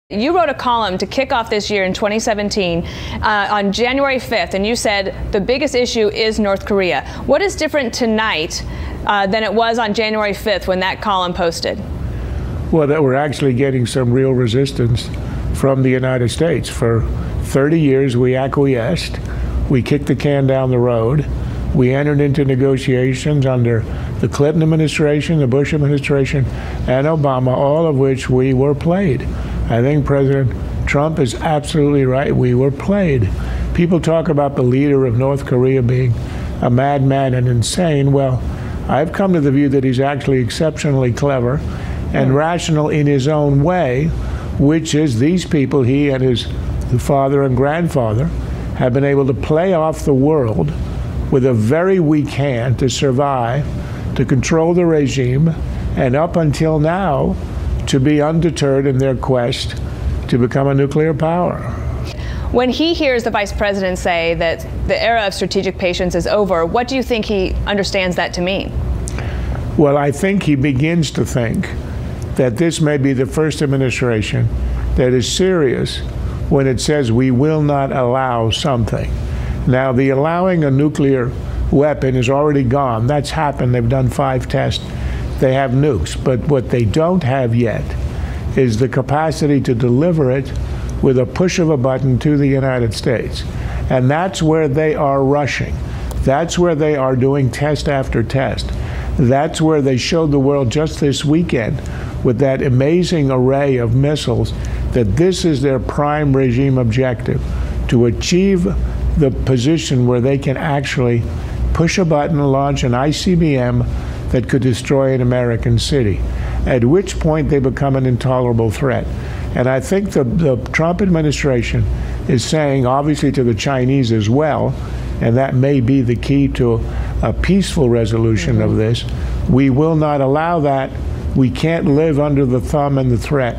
You wrote a column to kick off this year in 2017 on January 5th, and you said the biggest issue is North Korea. What is different tonight than it was on January 5th when that column posted? Well, that we're actually getting some real resistance from the United States. For 30 years, we acquiesced. We kicked the can down the road. We entered into negotiations under the Clinton administration, the Bush administration, and Obama, all of which we were played. I think President Trump is absolutely right. We were played. People talk about the leader of North Korea being a madman and insane. Well, I've come to the view that he's actually exceptionally clever and rational in his own way, which is these people, he and his father and grandfather, have been able to play off the world with a very weak hand to survive, to control the regime, and up until now, to be undeterred in their quest to become a nuclear power. When he hears the vice president say that the era of strategic patience is over, what do you think he understands that to mean? Well, I think he begins to think that this may be the first administration that is serious when it says we will not allow something. Now, the allowing a nuclear weapon is already gone. That's happened. They've done 5 tests. They have nukes, but what they don't have yet is the capacity to deliver it with a push of a button to the United States. And that's where they are rushing. That's where they are doing test after test. That's where they showed the world just this weekend with that amazing array of missiles that this is their prime regime objective, to achieve the position where they can actually push a button and launch an ICBM that could destroy an American city, at which point they become an intolerable threat. And I think the Trump administration is saying, obviously to the Chinese as well, and that may be the key to a peaceful resolution of this, we will not allow that. We can't live under the thumb and the threat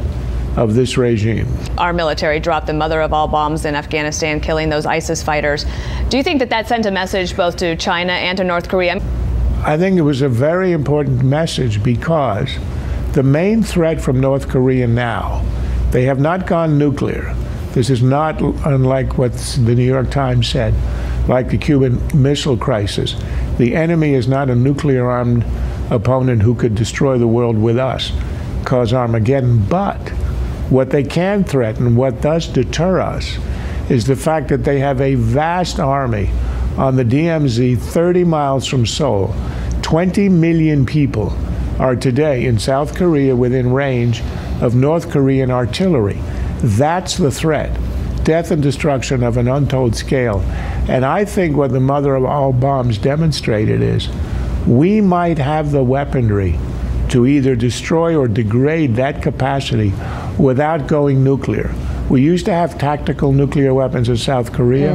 of this regime. Our military dropped the mother of all bombs in Afghanistan, killing those ISIS fighters. Do you think that that sent a message both to China and to North Korea? I think it was a very important message because the main threat from North Korea now, they have not gone nuclear. This is not unlike what the New York Times said, like the Cuban Missile Crisis. The enemy is not a nuclear-armed opponent who could destroy the world with us, cause Armageddon. But what they can threaten, what does deter us, is the fact that they have a vast army on the DMZ 30 miles from Seoul. 20 million people are today in South Korea within range of North Korean artillery. That's the threat. Death and destruction of an untold scale. And I think what the mother of all bombs demonstrated is we might have the weaponry to either destroy or degrade that capacity without going nuclear. We used to have tactical nuclear weapons in South Korea.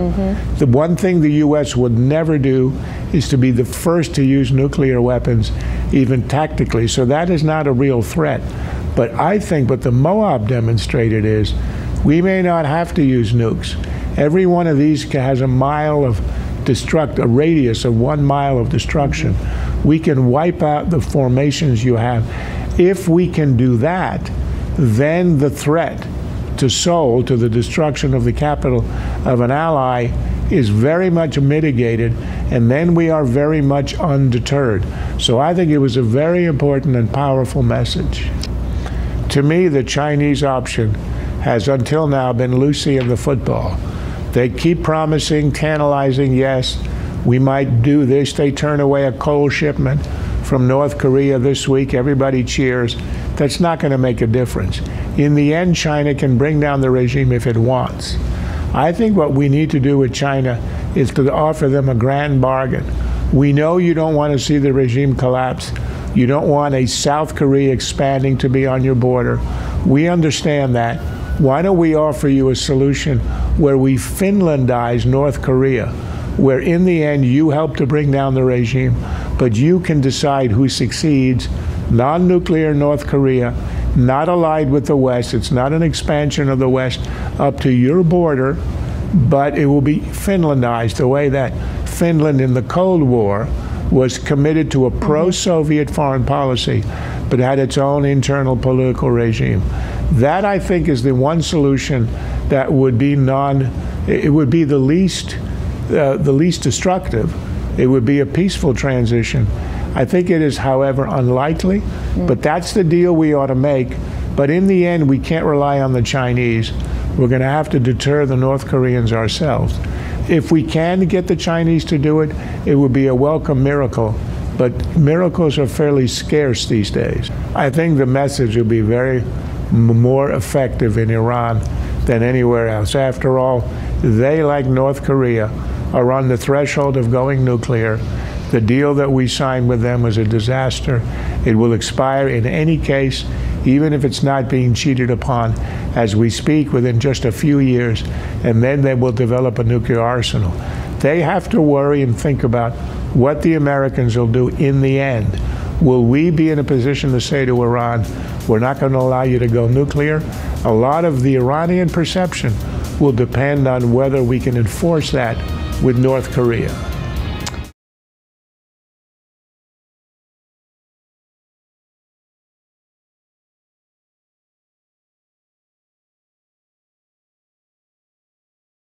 The one thing the U.S. would never do is to be the first to use nuclear weapons, even tactically. So that is not a real threat. But I think what the Moab demonstrated is we may not have to use nukes. Every one of these has a mile of a radius of 1 mile of destruction. We can wipe out the formations you have. If we can do that, then the threat to Seoul, to the destruction of the capital of an ally, is very much mitigated, and then we are very much undeterred. So I think it was a very important and powerful message. To me, the Chinese option has until now been Lucy and the football. They keep promising, tantalizing, yes, we might do this. They turn away a coal shipment from North Korea this week. Everybody cheers. That's not going to make a difference. In the end, China can bring down the regime if it wants. I think what we need to do with China is to offer them a grand bargain. We know you don't want to see the regime collapse. You don't want a South Korea expanding to be on your border. We understand that. Why don't we offer you a solution where we Finlandize North Korea, where in the end you help to bring down the regime, but you can decide who succeeds. Non-nuclear North Korea, not allied with the West. It's not an expansion of the West up to your border, but it will be Finlandized the way that Finland in the Cold War was committed to a pro-Soviet foreign policy, but had its own internal political regime. That, I think, is the one solution that would be it would be the least destructive. It would be a peaceful transition. I think it is, however, unlikely, but that's the deal we ought to make. But in the end, we can't rely on the Chinese. We're going to have to deter the North Koreans ourselves. If we can get the Chinese to do it, it would be a welcome miracle. But miracles are fairly scarce these days. I think the message will be more effective in Iran than anywhere else. After all, they, like North Korea, are on the threshold of going nuclear. The deal that we signed with them was a disaster. It will expire in any case, even if it's not being cheated upon as we speak, within just a few years, and then they will develop a nuclear arsenal. They have to worry and think about what the Americans will do in the end. Will we be in a position to say to Iran, we're not going to allow you to go nuclear? A lot of the Iranian perception will depend on whether we can enforce that with North Korea.